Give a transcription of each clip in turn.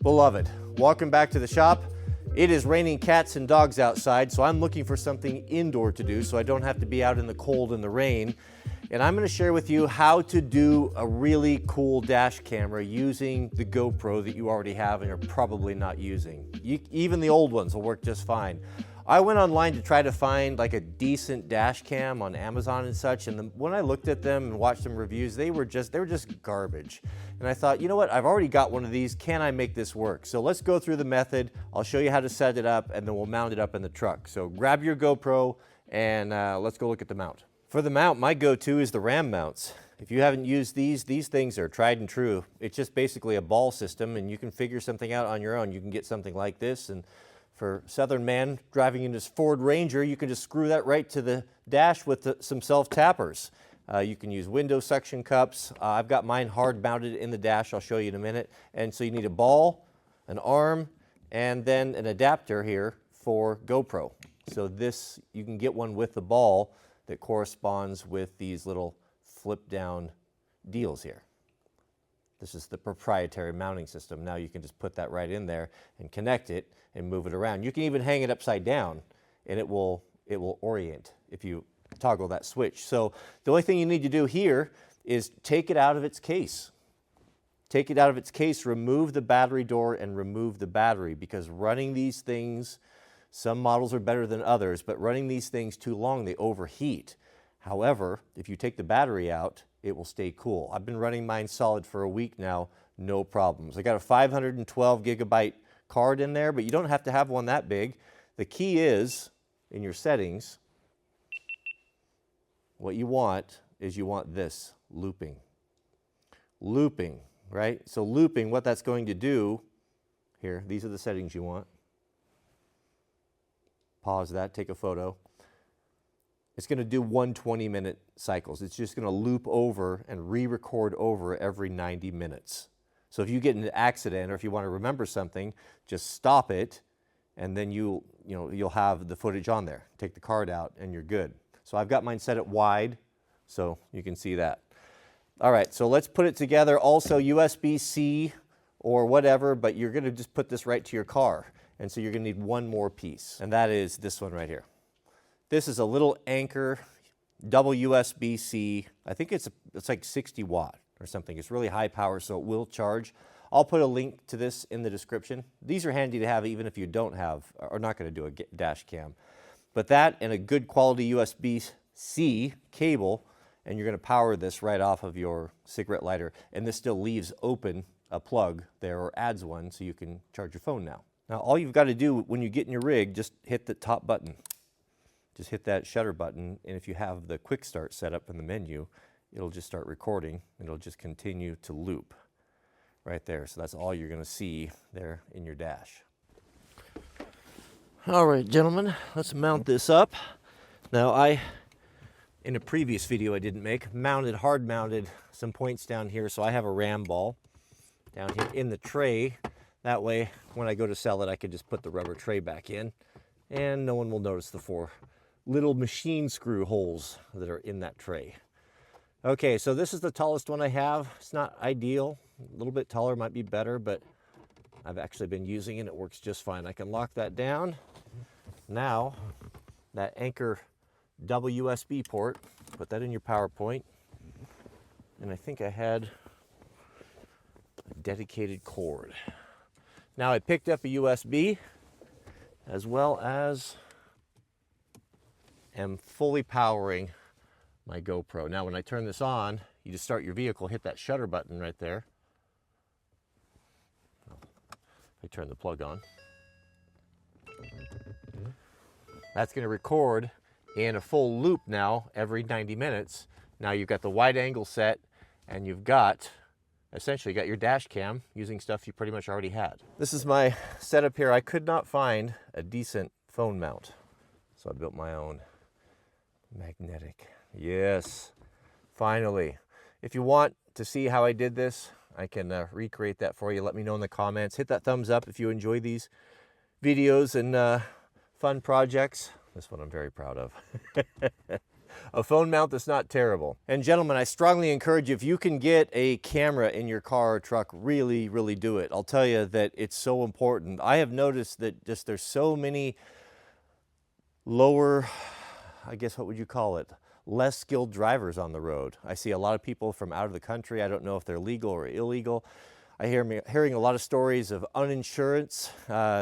Beloved, welcome back to the shop. It is raining cats and dogs outside, so I'm looking for something indoor to do so I don't have to be out in the cold and the rain. And I'm going to share with you how to do a really cool dash camera using the GoPro that you already have and are probably not using. Even the old ones will work just fine. I went online to try to find like a decent dash cam on Amazon and such, and when I looked at them and watched some reviews, they were just garbage. And I thought, you know what, I've already got one of these, can I make this work? So let's go through the method, I'll show you how to set it up, and then we'll mount it up in the truck. So grab your GoPro and let's go look at the mount. For the mount, my go-to is the Ram mounts. If you haven't used these things are tried and true. It's just basically a ball system, and you can figure something out on your own. You can get something like this, and for Southern man driving in his Ford Ranger, you can just screw that right to the dash with some self-tappers. You can use window suction cups. I've got mine hard mounted in the dash. I'll show you in a minute. And so you need a ball, an arm, and then an adapter here for GoPro. So this, you can get one with the ball that corresponds with these little flip down deals here. This is the proprietary mounting system. Now you can just put that right in there and connect it and move it around. You can even hang it upside down and it will orient if you toggle that switch. So the only thing you need to do here is take it out of its case. Take it out of its case, remove the battery door and remove the battery, because running these things, some models are better than others, but running these things too long, they overheat. However, if you take the battery out, it will stay cool. I've been running mine solid for a week now, no problems. I got a 512 gigabyte card in there, but you don't have to have one that big. The key is, in your settings, what you want is you want this, looping. Looping, right? So looping, what that's going to do, here, these are the settings you want. Pause that, take a photo. It's going to do 120-minute cycles. It's just going to loop over and re-record over every 90 minutes. So if you get in an accident or if you want to remember something, just stop it, and then you'll have the footage on there. Take the card out and you're good. So I've got mine set at wide, so you can see that. All right, so let's put it together. Also USB-C or whatever, but you're going to just put this right to your car. And so you're going to need one more piece, and that is this one right here. This is a little Anchor double USB-C. I think it's like 60 watt or something. It's really high power, so it will charge. I'll put a link to this in the description. These are handy to have even if you don't have, or not going to do a dash cam. But that and a good quality USB-C cable, and you're going to power this right off of your cigarette lighter. And this still leaves open a plug there, or adds one, so you can charge your phone now. Now all you've got to do when you get in your rig, just hit the top button. Just hit that shutter button, and if you have the quick start set up in the menu, it'll just start recording, and it'll just continue to loop right there. So that's all you're going to see there in your dash. All right, gentlemen, let's mount this up. Now in a previous video I didn't make, hard mounted some points down here, so I have a Ram ball down here in the tray. That way, when I go to sell it, I can just put the rubber tray back in, and no one will notice the 4 little machine screw holes that are in that tray. Okay, so this is the tallest one I have. It's not ideal. A little bit taller might be better, but I've actually been using it. It works just fine. I can lock that down. Now, that Anchor double USB port, put that in your power point. And I think I had a dedicated cord. Now I picked up a USB, as well as am fully powering my GoPro. Now when I turn this on, you just start your vehicle, hit that shutter button right there. I turn the plug on. That's going to record in a full loop now every 90 minutes. Now you've got the wide angle set, and you've got essentially got your dash cam using stuff you pretty much already had. This is my setup here. I could not find a decent phone mount, so I built my own magnetic. Yes, finally. If you want to see how I did this, I can recreate that for you. Let me know in the comments. Hit that thumbs up if you enjoy these videos and fun projects. This one I'm very proud of. a phone mount that's not terrible. And gentlemen, I strongly encourage you, if you can get a camera in your car or truck, really, really do it. I'll tell you that it's so important. I have noticed that just there's so many lower, I guess, what would you call it? Less skilled drivers on the road. I see a lot of people from out of the country. I don't know if they're legal or illegal. I hearing a lot of stories of uninsurance.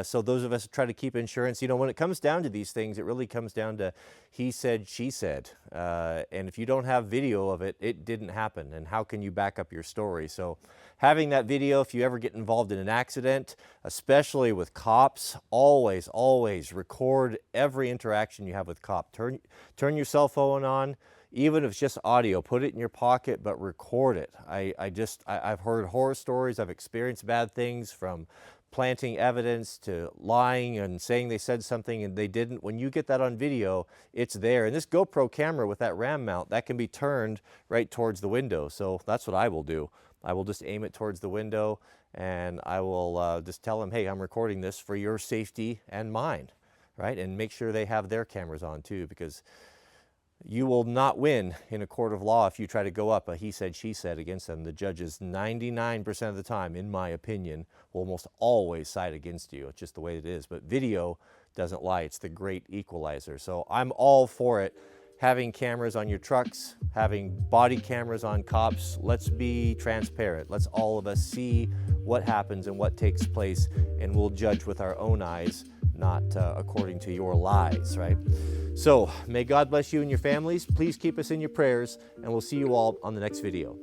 So those of us who try to keep insurance, you know, when it comes down to these things, it really comes down to he said, she said. And if you don't have video of it, it didn't happen. And how can you back up your story? So having that video, if you ever get involved in an accident, especially with cops, always, always record every interaction you have with cop. Turn your cell phone on. Even if it's just audio, put it in your pocket, but record it. I've heard horror stories. I've experienced bad things, from planting evidence to lying and saying they said something and they didn't. When you get that on video, it's there. And this GoPro camera with that RAM mount, that can be turned right towards the window. So that's what I will do. I will just aim it towards the window, and I will just tell them, hey, I'm recording this for your safety and mine, right? And make sure they have their cameras on too, because you will not win in a court of law if you try to go up a he said, she said against them. The judges 99% of the time, in my opinion, will almost always side against you. It's just the way it is. But video doesn't lie. It's the great equalizer. So I'm all for it. Having cameras on your trucks, having body cameras on cops. Let's be transparent. Let's all of us see what happens and what takes place, and we'll judge with our own eyes, not according to your lies, right? So may God bless you and your families. Please keep us in your prayers, and we'll see you all on the next video.